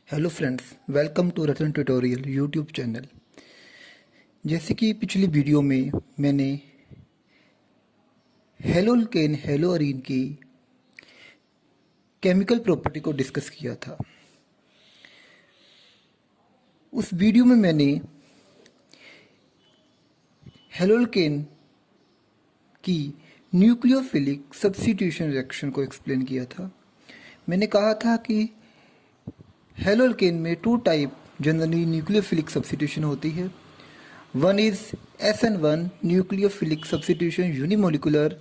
Hello friends, welcome to Ratan tutorial YouTube channel. जैसे कि पिछली वीडियो में मैंने हेलोल्केन हेलोअरीन की केमिकल प्रॉपर्टी को डिस्कस किया था। उस वीडियो में मैंने हेलोल्केन की न्यूक्लियोफिलिक सब्स्टिट्यूशन रिएक्शन को एक्सप्लेन किया था। मैंने कहा था कि हेलोल्केन में two type generally nucleophilic substitution होती है। One is SN1 nucleophilic substitution unimolecular,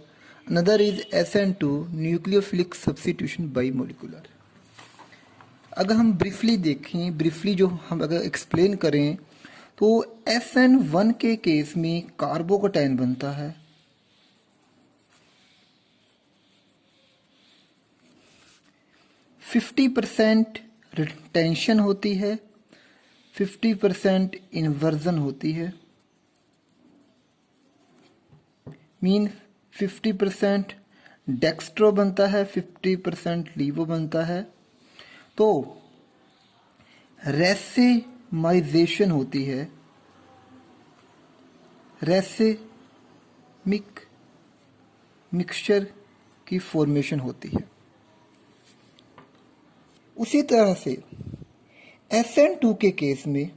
another is SN2 nucleophilic substitution bimolecular। अगर हम ब्रीफली जो हम अगर एक्सप्लेन करें तो SN1 के केस में कार्बोकैटायन बनता है, 50% रिटेंशन होती है, 50% इन्वर्जन होती है, मीन 50% डेक्स्ट्रो बनता है, 50% लीवो बनता है। तो रेसेमाइजेशन होती है, रेसेमिक मिक्सचर की फॉर्मेशन होती है। उसी तरह से SN2 के केस में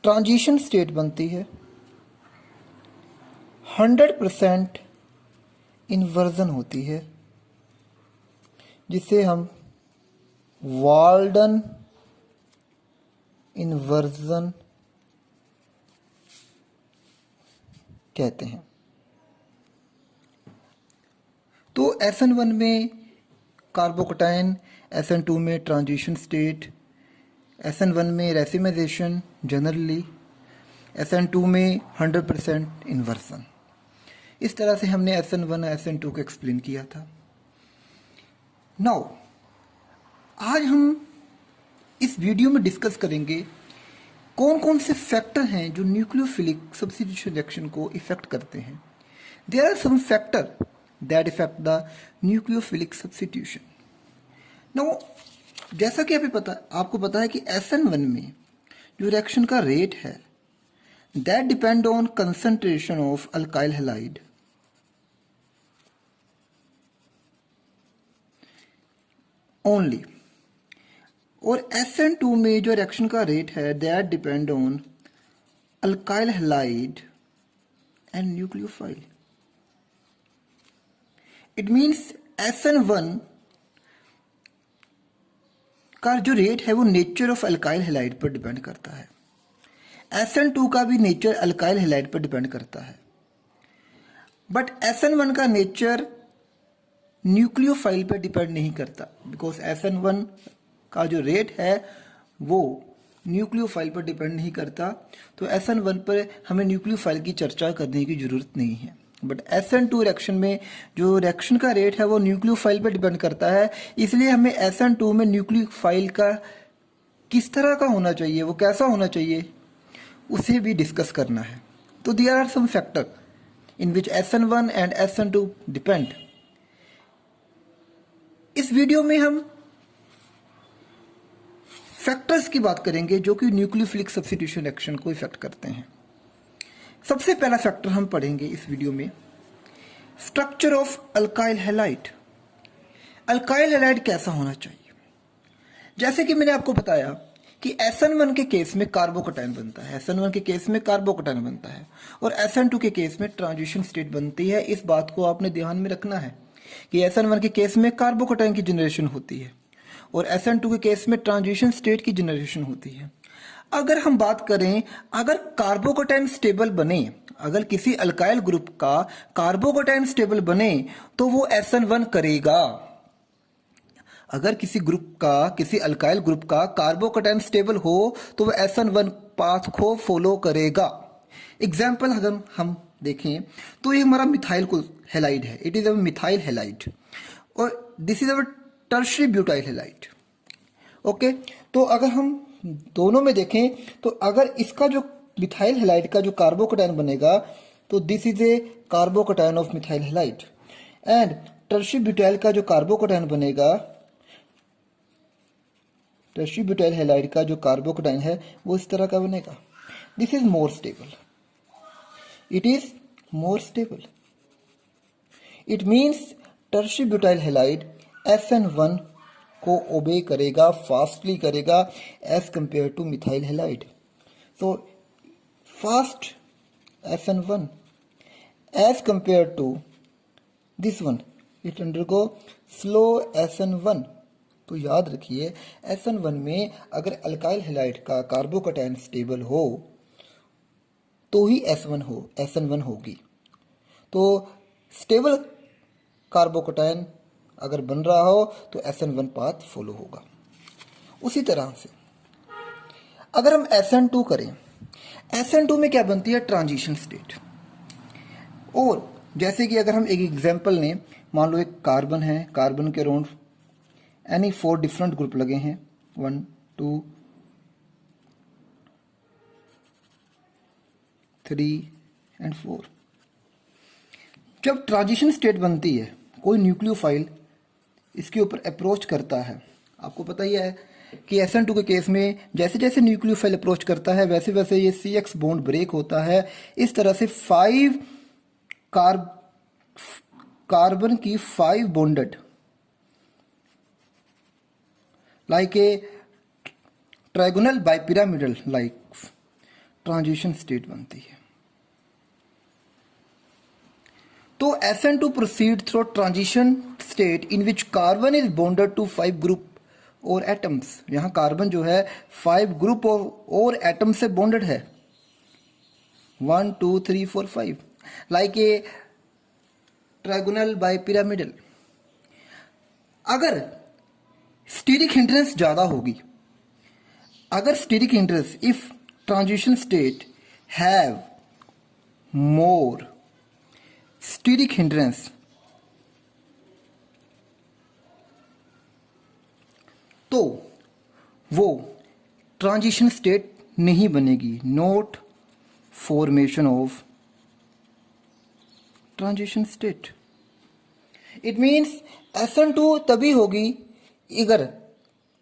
ट्रांजिशन स्टेट बनती है, 100% इन्वर्जन होती है, जिसे हम वाल्डन इन्वर्जन कहते हैं। तो SN1 में कार्बोकैटायन, SN2 में ट्रांजिशन स्टेट, SN1 में रेसिमाइजेशन जनरली, SN2 में 100% इन्वर्सन। इस तरह से हमने SN1 और SN2 को एक्सप्लेन किया था। नाउ आज हम इस वीडियो में डिस्कस करेंगे कौन कौन से फैक्टर हैं जो न्यूक्लियोफिलिक सब्स्टिट्यूशन रिएक्शन को इफेक्ट करते हैं। There are some factor that effect the nucleophilic substitution. Now जैसा कि आपको पता है कि SN1 में जो रिएक्शन का रेट है that depend on concentration of alkyl halide only, और SN2 में जो रिएक्शन का रेट है that depend on alkyl halide and nucleophile। it means SN1 का जो रेट है वो नेचर ऑफ अल्काइल हैलाइड पर डिपेंड करता है। SN2 का भी नेचर अल्काइल हैलाइड पर डिपेंड करता है, बट SN1 का नेचर न्यूक्लियोफाइल पर डिपेंड नहीं करता, बिकॉज SN1 का जो रेट है वो न्यूक्लियोफाइल पर डिपेंड नहीं करता। तो SN1 पर हमें न्यूक्लियोफाइल की चर्चा करने की जरूरत नहीं है। बट SN2 रिएक्शन में जो रिएक्शन का रेट है वो न्यूक्लियोफाइल पर डिपेंड करता है, इसलिए हमें SN2 में न्यूक्लियोफाइल का किस तरह का होना चाहिए, वो कैसा होना चाहिए, उसे भी डिस्कस करना है। तो there are some factor in which SN1 and SN2 depend. इस वीडियो में हम फैक्टर्स की बात करेंगे जो कि न्यूक्लियोफिलिक सब्स्टिट्यूशन रिएक्शन को इफेक्ट करते हैं। सबसे पहला फैक्टर हम पढ़ेंगे इस वीडियो में, structure of alkyl halide. Alkyl halide कैसा होना चाहिए। जैसे कि मैंने आपको बताया कि SN1 के केस में कार्बोकैटायन बनता है, SN1 के केस में कार्बोकैटायन बनता है, और SN2 के केस में ट्रांजिशन स्टेट बनती है। इस बात को आपने ध्यान में रखना है कि SN1 के केस में कार्बोकैटायन की जनरेशन होती है और SN2 के केस में ट्रांजिशन स्टेट की जनरेशन होती है। अगर हम बात करें, अगर कार्बोकैटायन स्टेबल बने, अगर किसी अल्काइल ग्रुप का कार्बोकैटायन स्टेबल बने तो वो SN1 करेगा। अगर किसी अल्काइल ग्रुप का कार्बोकैटायन स्टेबल हो तो वह SN1 पाथ को फॉलो करेगा। एग्जाम्पल अगर हम देखें तो ये हमारा मिथाइल हैलाइड है, it is a methyl halide, और this is our tertiary butyl halide. Okay, तो अगर हम दोनों में देखें तो अगर इसका जो मिथाइल हैलाइड का जो कार्बोकैटायन बनेगा तो this is a carbocation of methyl halide, and tertiary butyl का जो कार्बोकैटायन बनेगा टर्शियरी ब्यूटाइल हैलाइड का जो कार्बोकेटाइन है वो इस तरह का बनेगा. This is more stable. It is more stable. It means tertiary butyl halide SN1 को ओबे करेगा, फास्टली करेगा as compare to methyl halide. So fast SN1 as compare to this one, it undergo slow SN1. तो याद रखिए SN1 में अगर alkyl halide का carbocation stable हो तो ही SN1 होगी. तो स्टेबल कार्बोकेटाइन अगर बन रहा हो तो SN1 पाथ फॉलो होगा. उसी तरह से अगर हम SN2 करें, SN2 में क्या बनती है? Transition state. और जैसे कि अगर हम एक एग्जांपल लें, मान लो एक कार्बन है, कार्बन के अराउंड एनी 4 डिफरेंट ग्रुप लगे हैं, 1 2 3 एंड 4. जब ट्रांजिशन स्टेट बनती है, कोई न्यूक्लियोफाइल इसके ऊपर अप्रोच करता है. आपको पता ही है कि SN2 के केस में जैसे जैसे न्यूक्लियोफाइल अप्रोच करता है वैसे वैसे ये CX बॉन्ड ब्रेक होता है. इस तरह से 5 कार्बन की 5 bonded like a trigonal bipyramidal like transition state बनती है. तो SN2 proceed through transition state in which carbon is bonded to 5 group और atoms. यहाँ कार्बन जो है 5 ग्रुप और एटम से बॉन्डेड है, 1 2 3 4 5 लाइक ए ट्राइगोनल बाइपिरामिडल. अगर स्टीरिक हिंड्रेंस ज्यादा होगी, अगर steric hindrance, if transition state have more steric hindrance, तो वो ट्रांजिशन स्टेट नहीं बनेगी. Not formation of transition state. It means SN2 तभी होगी अगर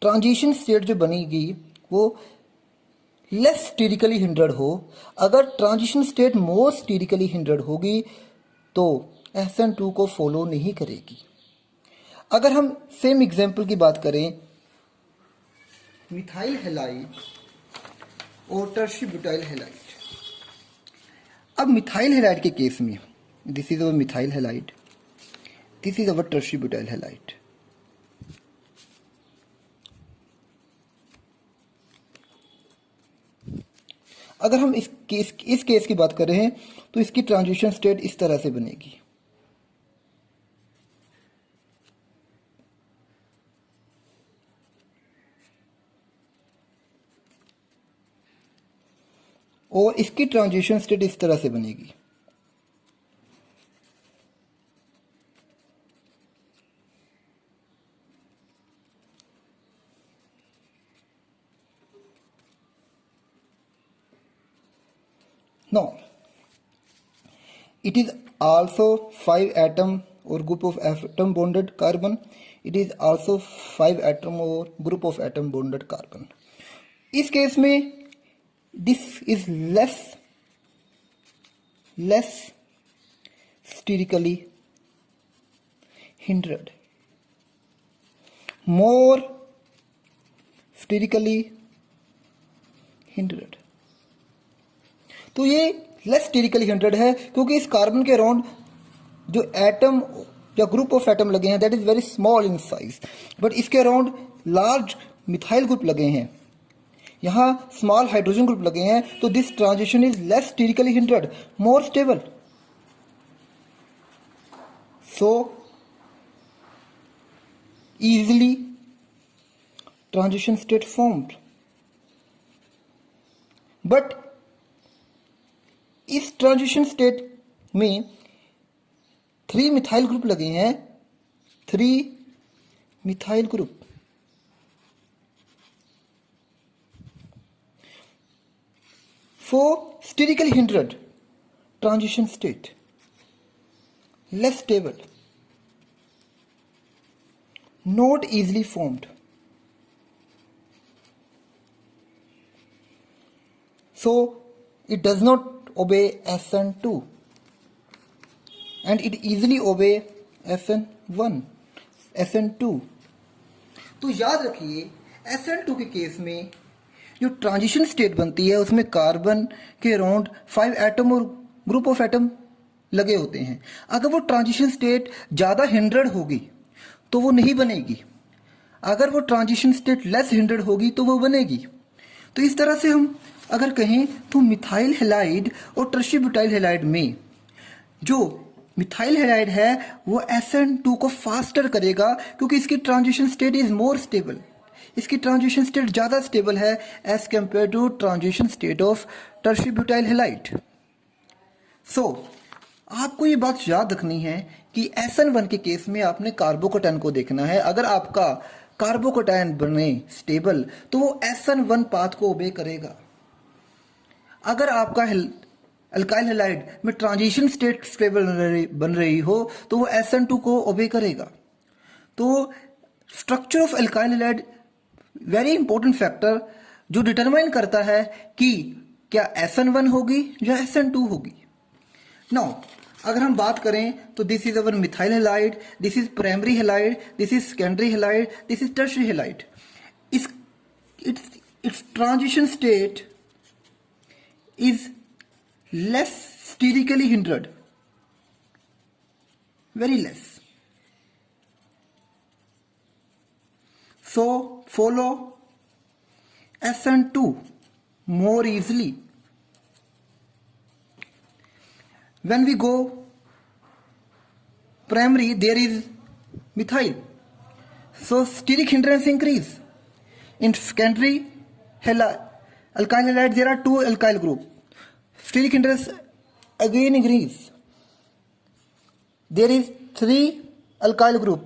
ट्रांजिशन स्टेट जो बनेगी वो लेस स्टीरिकली हिंड्रेड हो. अगर ट्रांजिशन स्टेट मोर स्टीरिकली हिंड्रेड होगी तो SN2 को फॉलो नहीं करेगी. अगर हम सेम एग्जांपल की बात करें, मिथाइल हैलाइड और टर्शियरी ब्यूटाइल हैलाइड. अब मिथाइल हैलाइड के केस में this is our methyl halide, this is our tertiary butyl halide. अगर हम इस केस की बात कर रहे हैं तो इसकी ट्रांजिशन स्टेट इस तरह से बनेगी. और इसकी ट्रांजिशन स्टेट इस तरह से बनेगी. Now, it is also 5 atom or group of atom bonded carbon. It is also 5 atom or group of atom bonded carbon. इस केस में this is less sterically hindered, more sterically hindered. तो ये less sterically हिंड्रेड है क्योंकि इस carbon के around जो atom या ग्रुप ऑफ एटम लगे हैं that is very small in size, but इसके अराउंड लार्ज मिथाइल ग्रुप लगे हैं, यहाँ स्मॉल हाइड्रोजन ग्रुप लगे हैं. तो this transition is less sterically hindered, more stable. So easily transition state formed. But इस ट्रांजिशन स्टेट में 3 मिथाइल ग्रुप लगे हैं, 3 methyl group. For sterically hindered transition state, less stable, not easily formed. So it does not obey SN2 and it easily obey SN1, SN2. तो याद रखिए SN2 के case में जो ट्रांजिशन स्टेट बनती है उसमें कार्बन के अराउंड 5 एटम और ग्रुप ऑफ एटम लगे होते हैं। अगर वो ट्रांजिशन स्टेट ज़्यादा हिंड्रेड होगी तो वो नहीं बनेगी, अगर वो ट्रांजिशन स्टेट लेस हिंड्रेड होगी तो वो बनेगी। तो इस तरह से हम अगर कहें तो मिथाइल हैलाइड और टर्शियरी ब्यूटाइल हैलाइड में जो मिथाइल हैलाइड है वो SN2 को फास्टर करेगा क्योंकि इसकी transition state is more stable, इसकी ट्रांजिशन स्टेट ज़्यादा स्टेबल है as compare to transition state of tertiary butyl halide. So आपको ये बात याद रखनी है कि SN1 के केस में आपने कार्बोकैटायन को देखना है। अगर आपका कार्बोकैटायन बने स्टेबल तो वो SN1 पाथ को ओबे करेगा। अगर आपका अल्काइल हैलाइड में ट्रांजिशन स्टेट स्टेबल बन रही हो तो वो SN2 को ओबे करेगा। तो structure of alkyl halide very important factor जो डिटरमाइन करता है कि क्या SN1 होगी या SN2 होगी। नाउ अगर हम बात करें तो this is our methyl halide, this is primary halide, this is secondary halide, this is tertiary halide. It's transition state is less sterically hindered, very less. So follow SN2 more easily. When we go primary, there is methyl, so steric hindrance increase. In secondary alkyl halide there are 2 alkyl group, steric hindrance again increase. There is 3 alkyl group,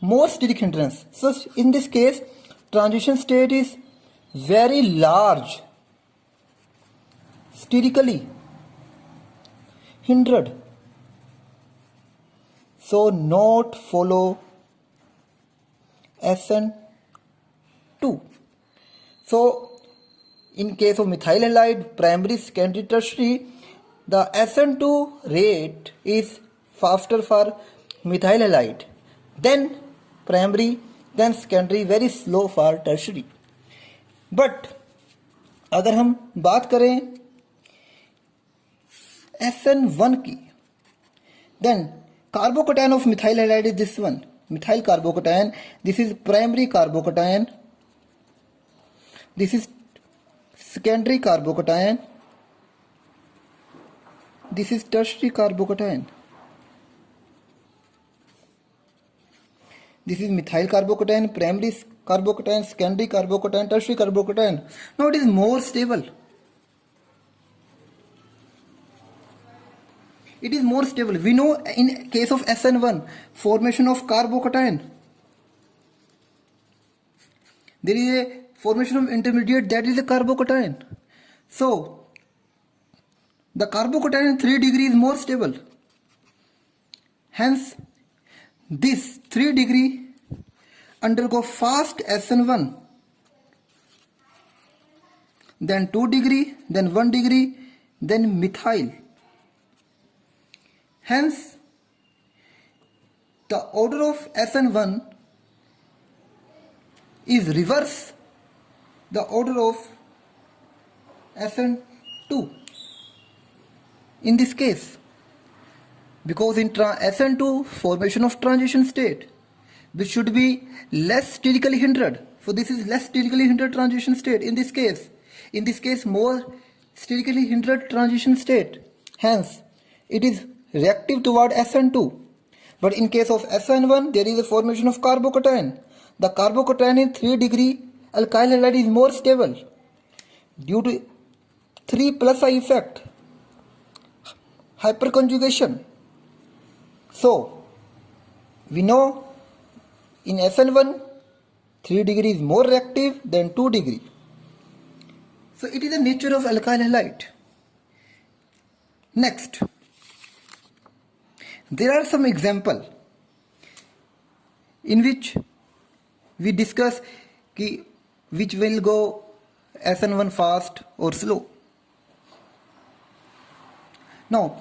more steric hindrance. So in this case transition state is very large, sterically hindered, so not follow SN2. So in case of methyl halide, primary, secondary, tertiary, the SN2 rate is faster for methyl halide, then primary, then secondary, very slow for tertiary. But अगर हम बात करें SN1 की, then carbocation of methyl halide is this one, methyl carbocation. This is primary carbocation, this is secondary carbocation, this is tertiary carbocation. This is methyl carbocation, primary carbocation, secondary carbocation, tertiary carbocation. Now it is more stable. It is more stable. We know in case of SN1 formation of carbocation, there is a formation of intermediate, that is a carbocation. So the carbocation 3 degree is more stable. Hence this 3 degree undergo fast SN1, then 2 degree, then 1 degree, then methyl. Hence the order of SN1 is reverse the order of SN2 in this case, because in SN2 formation of transition state which should be less sterically hindered, so this is less sterically hindered transition state. In this case more sterically hindered transition state, hence it is reactive toward SN2. But in case of SN1 there is a formation of carbocation. The carbocation in 3 degree alkyl halide is more stable due to 3 plus I effect, hyperconjugation. So we know in SN1 3 degree is more reactive than 2 degree. So it is the nature of alkyl halide. Next, there are some example in which we discuss which will go SN1 fast or slow. Now,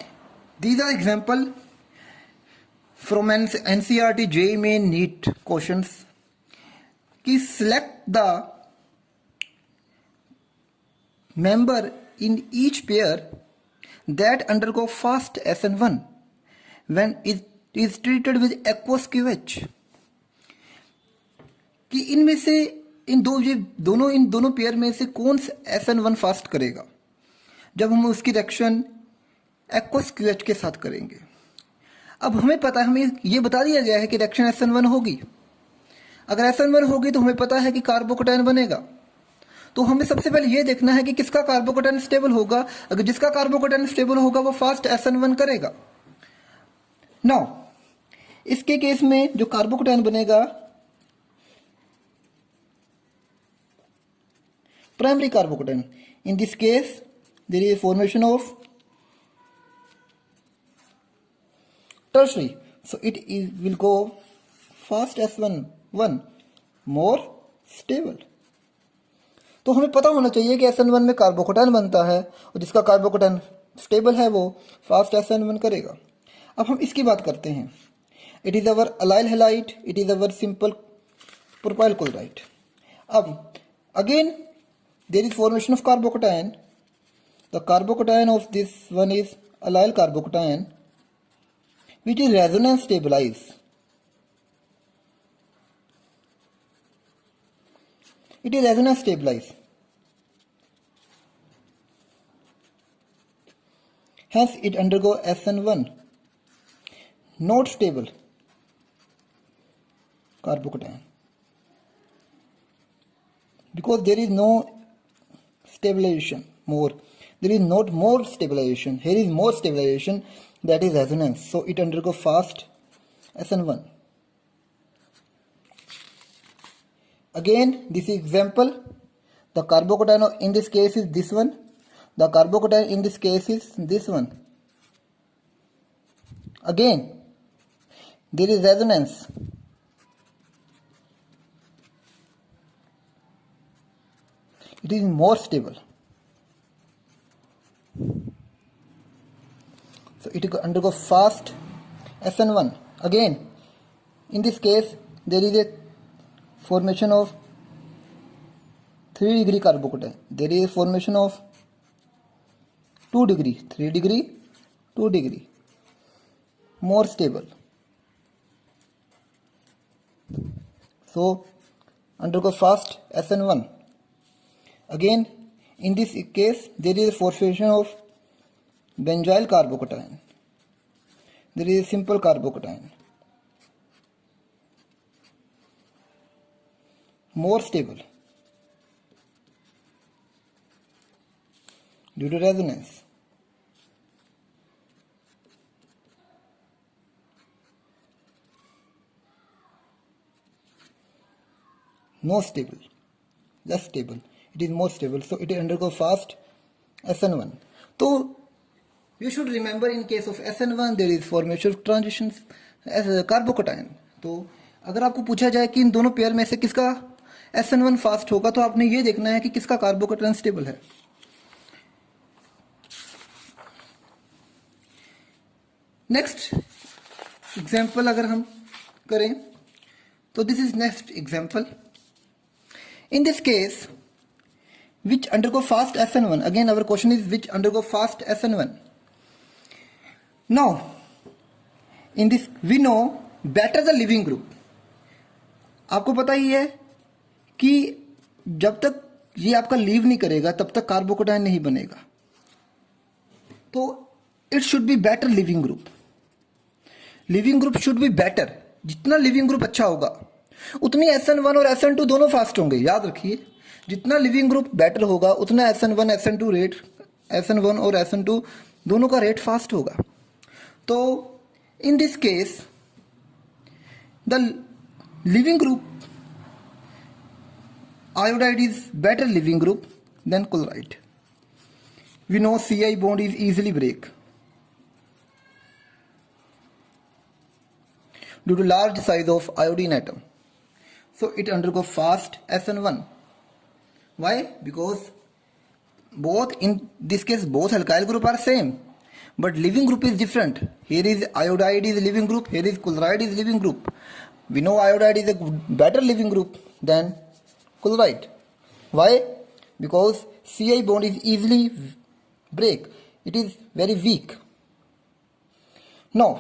these are example from NCERT JEE Main NEET questions. कि select the member in each pair that undergo fast SN1 when it is treated with aqueous QH. कि इनमें से इन दोनों pair में से कौन सा SN1 fast करेगा जब हम उसकी रिएक्शन एक्वस QH के साथ करेंगे। अब हमें पता है, हमें ये बता दिया गया है कि रिएक्शन SN1 होगी। अगर SN1 होगी तो हमें पता है कि कार्बोकेटायन बनेगा। तो हमें सबसे पहले ये देखना है कि किसका कार्बोकेटायन स्टेबल होगा। अगर जिसका कार्बोकेटायन स्टेबल होगा वो फास्ट SN1 करेगा। नाउ इसके केस में जो कार्बोकेटायन बनेगा primary carbocation, in this case there is formation of tertiary, so will go fast SN1 more stable। तो हमें पता होना चाहिए कि SN1 में कार्बोकेटायन बनता है और जिसका कार्बोकेटायन स्टेबल है वो फास्ट SN1 करेगा। अब हम इसकी बात करते हैं। It is our allyl halide, it is our simple propyl chloride. अब again there is formation of carbocation. The carbocation of this one is allyl carbocation, which is resonance stabilized. It is resonance stabilized. Hence, it undergo SN1, not stable carbocation, because there is no stabilization more. There is not more stabilization. Here is more stabilization, that is resonance. So it undergo fast SN1. Again, this is example. The carbocation in this case is this one. The carbocation in this case is this one. Again, there is resonance. It is more stable. So it undergo fast SN1. Again, in this case, there is a formation of 3 degree carbocation. There is a formation of 2 degree, 3 degree, 2 degree. More stable. So undergo fast SN1. Again, in this case, there is a formation of benzyl carbocation. There is a simple carbocation. More stable due to resonance. No stable, just stable. It is more stable, so it undergo fast SN1. So you should remember, in case of SN1 there is formation of transitions as carbocation. तो अगर आपको पूछा जाए कि इन दोनों pair में से किसका SN1 फास्ट होगा तो आपने ये देखना है कि किसका कार्बोकेटायन स्टेबल है। नेक्स्ट एग्जाम्पल अगर हम करें तो this is next example. In this case which undergo fast SN1. Again, our question is which undergo fast SN1. Now, in this we know better the leaving group. आपको पता ही है कि जब तक ये आपका लीव नहीं करेगा तब तक कार्बोकेटायन नहीं बनेगा। तो it should be better leaving group. Leaving group should be better. जितना लिविंग ग्रुप अच्छा होगा उतनी SN1 और SN2 दोनों फास्ट होंगे। याद रखिए, जितना लिविंग ग्रुप बेटर होगा उतना SN1 SN2 रेट, SN1 और SN2 दोनों का रेट फास्ट होगा। तो in this case the leaving group iodide is better leaving group than chloride. We know CI bond is easily break due to large size of iodine atom, so it undergo fast SN1. Why? Because both in this case both alkyl group are same, but living group is different. Here is iodide is living group, here is chloride is living group. We know iodide is a better living group than chloride. Why? Because Ci bond is easily break. It is very weak. Now,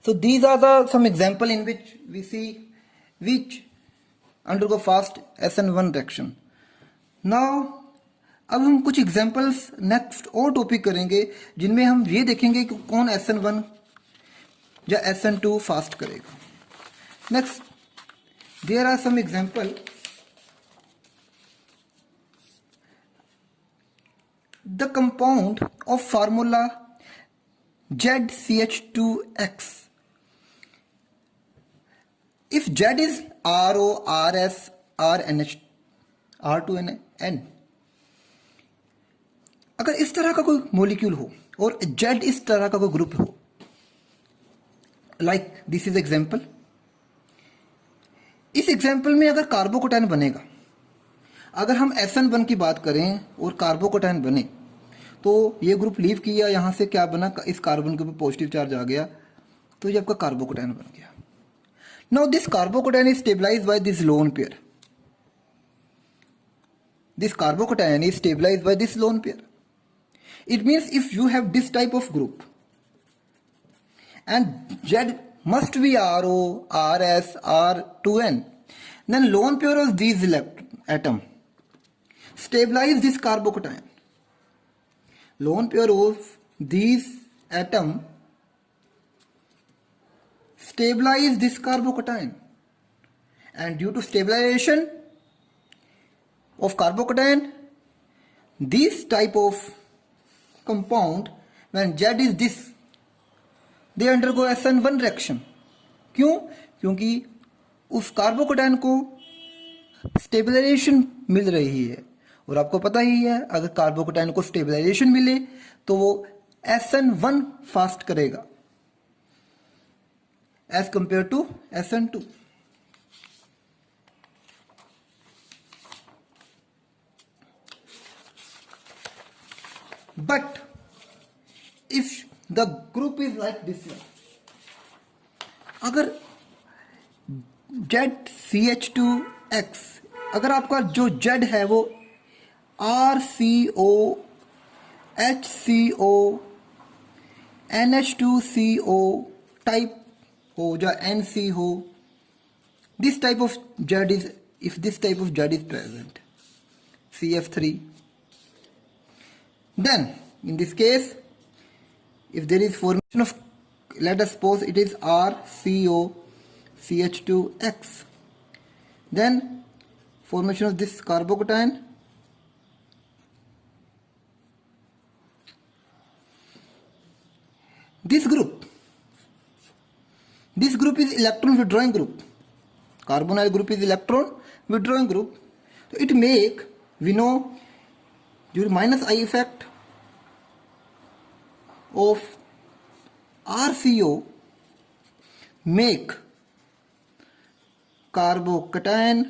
so these are the some example in which we see which undergo fast SN1 reaction. Now अब हम कुछ examples next और topic करेंगे जिनमें हम ये देखेंगे कि कौन SN1 या SN2 फास्ट करेगा. Next there are some example. The compound of formula ZCH2X. If Z is RO, RS, RNH, R2N, अगर इस तरह का कोई मॉलिक्यूल हो और Z इस तरह का कोई ग्रुप हो, लाइक दिस इज एग्जाम्पल. इस एग्जाम्पल में अगर कार्बोकैटायन बनेगा, अगर हम SN1 की बात करें और कार्बोकैटायन बने तो ये ग्रुप लीव किया, यहां से क्या बना, इस कार्बन के ऊपर पॉजिटिव चार्ज आ गया, तो ये आपका कार्बोकैटायन बन गया. Now this carbocation is stabilized by this lone pair. This carbocation is stabilized by this lone pair. It means if you have this type of group and Z must be RO, RS, R2N, then lone pair of these atom stabilize this carbocation. Lone pair of these atom stabilize this carbocation, and due to stabilization of carbocation, this type of compound when Z is this, they undergo SN1 reaction. क्यों? क्योंकि उस carbocation को stabilization मिल रही है, और आपको पता ही है अगर कार्बोकैटायन को स्टेबलाइजेशन मिले तो वो SN1 फास्ट करेगा as compare to SN2. But if the group is like this one, अगर ZCH2X, अगर आपका जो Z है वो RCO, HCO, NH2CO टाइप हो या NC हो, this type of Z is, if this type of Z is present, CF3, then in this case if there is formation of, let us suppose it is RCO CH2X, then formation of this carbocation, this group is electron withdrawing group. Carbonyl group is electron withdrawing group, so it make, we know due to minus I effect of RCO make carbocation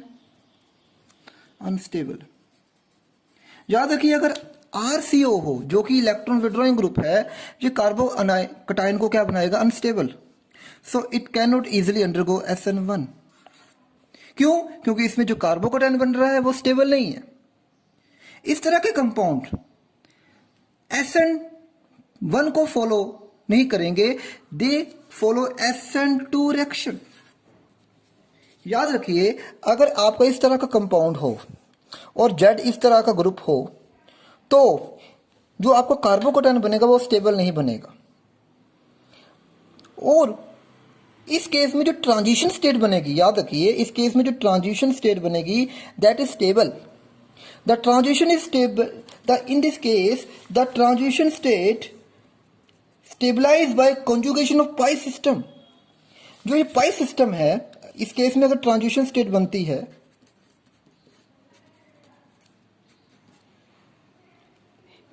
unstable. याद रखिए अगर RCO हो जो कि electron withdrawing group है, ये carbocation को क्या बनाएगा, unstable. So it can not easily undergo SN1. क्यों? क्योंकि इसमें जो कार्बोकैटायन बन रहा है वो स्टेबल नहीं है. इस तरह के कंपाउंड SN1 को फॉलो नहीं करेंगे, दे फॉलो SN2 रिएक्शन. याद रखिए अगर आपका इस तरह का कंपाउंड हो और Z इस तरह का ग्रुप हो तो जो आपका कार्बोकैटायन बनेगा वो स्टेबल नहीं बनेगा. और इस केस में जो ट्रांजिशन स्टेट बनेगी, याद रखिए इस केस में जो ट्रांजिशन स्टेट बनेगी that is stable. The transition is stable. In this case, the transition state stabilized by conjugation of pi system. जो ये pi system है, इस केस में अगर transition state बनती है,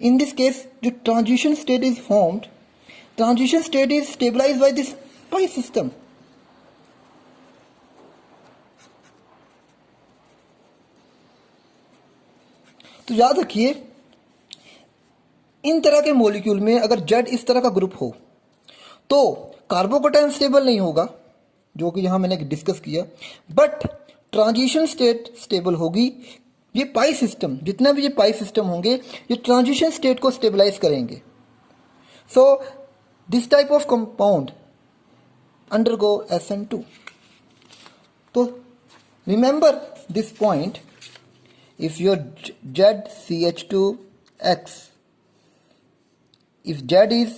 in this case, जो transition state is formed, transition state is stabilized by this pi system. तो याद रखिए इन तरह के मॉलिक्यूल में अगर जेड इस तरह का ग्रुप हो तो कार्बोकैटायन स्टेबल नहीं होगा, जो कि यहां मैंने डिस्कस किया, बट ट्रांजिशन स्टेट स्टेबल होगी। ये पाई सिस्टम, जितना भी ये पाई सिस्टम होंगे, ये ट्रांजिशन स्टेट को स्टेबलाइज करेंगे। So this type of compound undergo SN2. तो remember this point, if your ZCH2X, if Z is,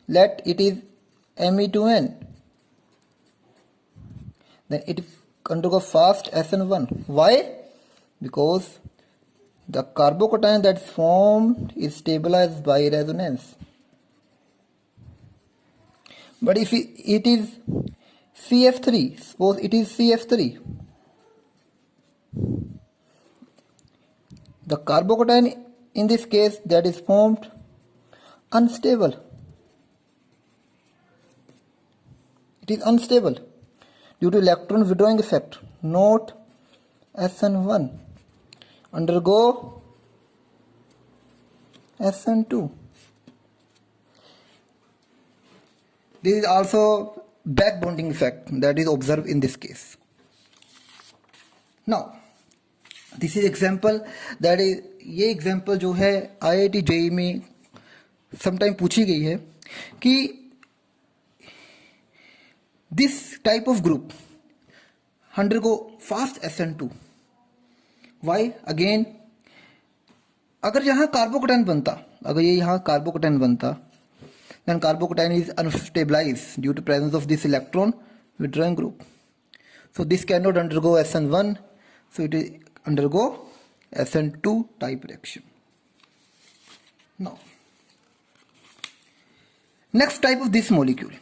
let it is Me2N, then it undergo fast SN1. Why? Because the carbocation that is formed is stabilized by resonance. But if it is CF3, suppose it is CF3, the carbocation in this case that is formed unstable. It is unstable due to electron withdrawing effect. Note SN1 undergo SN2. This is also back bonding effect that is observed in this case. Now, this is example that is, ये example जो है IIT JEE में sometime पूछी गई है कि this type of group undergo fast SN2. Why? Again, अगर यहाँ कार्बोकैटायन बनता, अगर ये यहाँ कार्बोकैटायन बनता, then carbocation is unstabilized due to presence of this electron withdrawing group. So this cannot undergo SN1, so it is undergo SN2 type reaction. Now, next type of this molecule,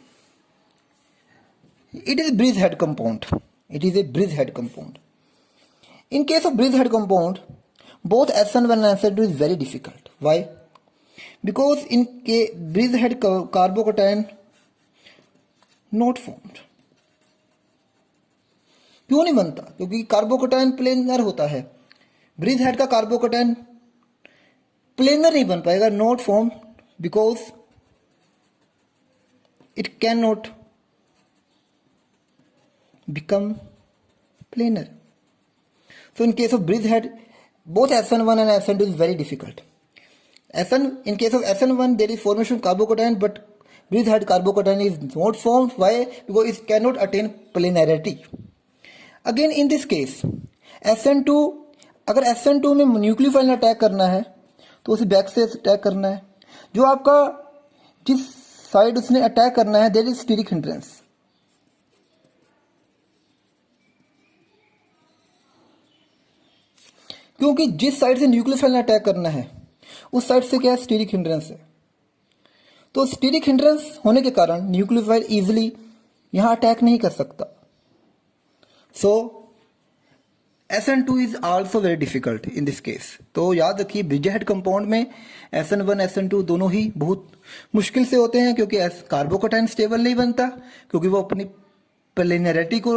it is a bridgehead compound. It is a bridgehead compound. In case of bridgehead compound, both SN1 and SN2 is very difficult. Why? Because in bridgehead carbocation not formed. क्यों नहीं बनता? क्योंकि carbocation planar होता है। Bridgehead का carbocation planar नहीं बन पाएगा, not form, because it can not become planar. So in case of bridgehead, both SN1 and SN2 is very difficult. In case of SN1, there is formation of carbocation, but bridgehead carbocation is not formed. Why? Because it cannot attain planarity. Again, in this case, SN2, अगर SN2 में nucleophile attack करना है तो उसे back से attack करना है. जो आपका जिस साइड उसने अटैक करना है, देयर इज स्टीरिक हिंड्रेंस. क्योंकि जिस साइड से न्यूक्लियोफाइल ने अटैक करना है उस साइड से क्या है, स्टीरिक हिंड्रेंस है. तो स्टीरिक हिंड्रेंस होने के कारण न्यूक्लियोफाइल इजीली यहां अटैक नहीं कर सकता. सो SN2 is also very difficult in this case. तो याद रखिए, ब्रिजहेड कंपाउंड में SN1 SN2 दोनों ही बहुत मुश्किल से होते हैं, क्योंकि कार्बोकैटायन स्टेबल नहीं बनता, क्योंकि वो अपनी प्लेनरिटी को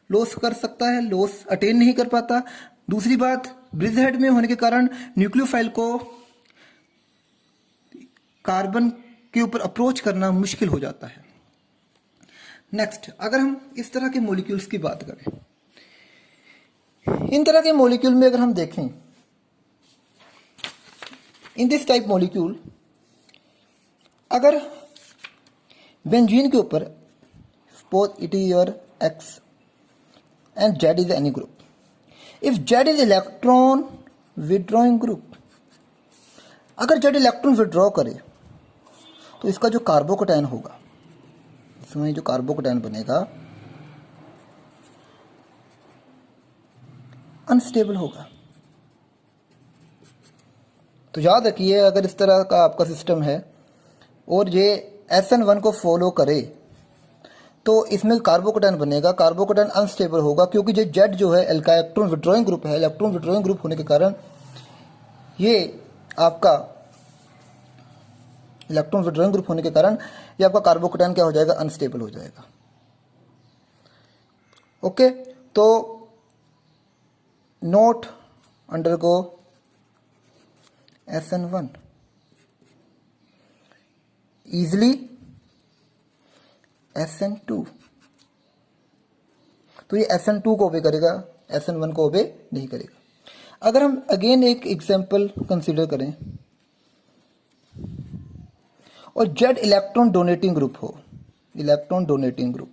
लॉस कर सकता है, लॉस अटेन नहीं कर पाता. दूसरी बात, ब्रिजहेड में होने के कारण न्यूक्लियोफाइल को कार्बन के ऊपर अप्रोच करना मुश्किल हो जाता है. नेक्स्ट, अगर हम इस तरह के मॉलिक्यूल्स की बात करें, इन तरह के मॉलिक्यूल में अगर हम देखें, इन दिस टाइप मॉलिक्यूल, अगर बेंजीन के ऊपर suppose it is your X and Z is any group. If Z is electron withdrawing group, अगर Z इलेक्ट्रॉन विड्रॉ करे तो इसका जो कार्बोकैटायन होगा, इसमें जो कार्बोकैटायन बनेगा अनस्टेबल होगा. तो याद रखिए, अगर इस तरह का आपका सिस्टम है और ये SN1 को फॉलो करे तो इसमें कार्बोकैटायन बनेगा, कार्बोकैटायन अनस्टेबल होगा, क्योंकि ये जेड जो है इलेक्ट्रॉन विड्रॉइंग ग्रुप है. इलेक्ट्रॉन विड्रॉइंग ग्रुप होने के कारण ये आपका इलेक्ट्रॉन विड्रॉइंग ग्रुप होने के कारण ये आपका कार्बोकैटायन क्या हो जाएगा, अनस्टेबल हो जाएगा. ओके, तो note undergo SN1. Easily SN2। तो ये SN2 को ओबे करेगा, SN1 को ओबे नहीं करेगा। अगर हम अगेन एक एग्जांपल कंसीडर करें और जेड इलेक्ट्रॉन डोनेटिंग ग्रुप हो, इलेक्ट्रॉन डोनेटिंग ग्रुप,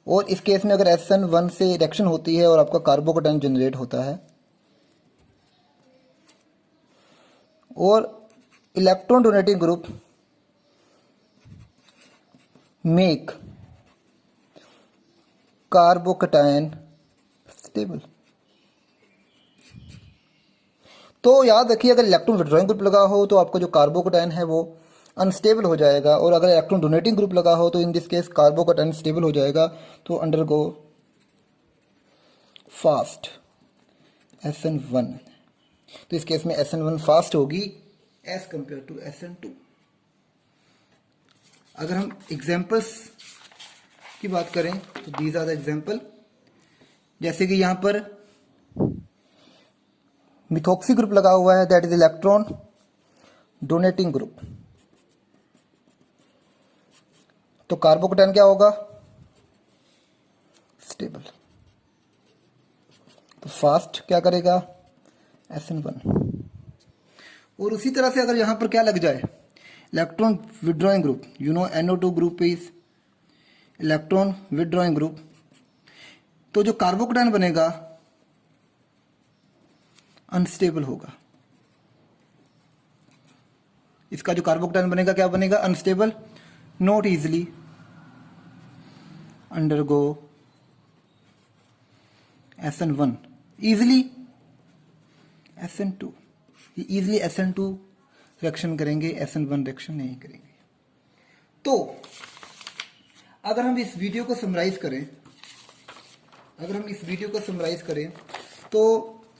और इस केस में अगर SN1 से रिएक्शन होती है और आपका कार्बोकैटायन जनरेट होता है और electron donating group make carbocation stable, तो याद रखिए अगर इलेक्ट्रॉन विड्रॉइंग ग्रुप लगा हो तो आपका जो कार्बोकैटायन है वो अनस्टेबल हो जाएगा, और अगर इलेक्ट्रॉन डोनेटिंग ग्रुप लगा हो तो in this case carbocation stable हो जाएगा। तो अंडरगो फास्ट SN1, तो इस केस में SN1 फास्ट होगी एज कंपेयर टू SN2। अगर हम एग्जाम्पल्स की बात करें तो दीज आर द एग्जाम्पल, जैसे कि यहां पर मिथॉक्सी ग्रुप लगा हुआ है, that is electron donating group, तो कार्बोकैटायन क्या होगा, स्टेबल। तो फास्ट क्या करेगा, SN1। और उसी तरह से अगर यहां पर क्या लग जाए, electron withdrawing group, you know NO2 group is electron withdrawing group, तो जो कार्बोकैटायन बनेगा अनस्टेबल होगा। इसका जो कार्बोकैटायन बनेगा क्या बनेगा, unstable, not easily undergo SN1, easily SN2, easily SN2 reaction करेंगे, SN1 रिएक्शन नहीं करेंगे। तो अगर हम इस वीडियो को समराइज करें, तो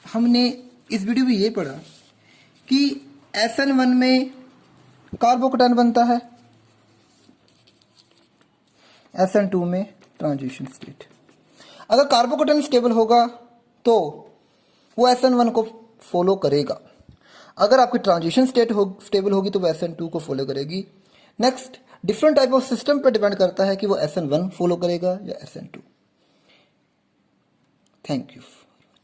हमने इस वीडियो में ये पढ़ा कि SN1 में कार्बोकैटायन बनता है, SN2 में ट्रांजिशन स्टेट। अगर कार्बोकैटायन स्टेबल होगा तो वो SN1 को फॉलो करेगा, अगर आपकी ट्रांजिशन स्टेट स्टेबल होगी तो वो SN2 को फॉलो करेगी। Next, different type of system पर डिपेंड करता है कि वो SN1 फॉलो करेगा या SN2। Thank you.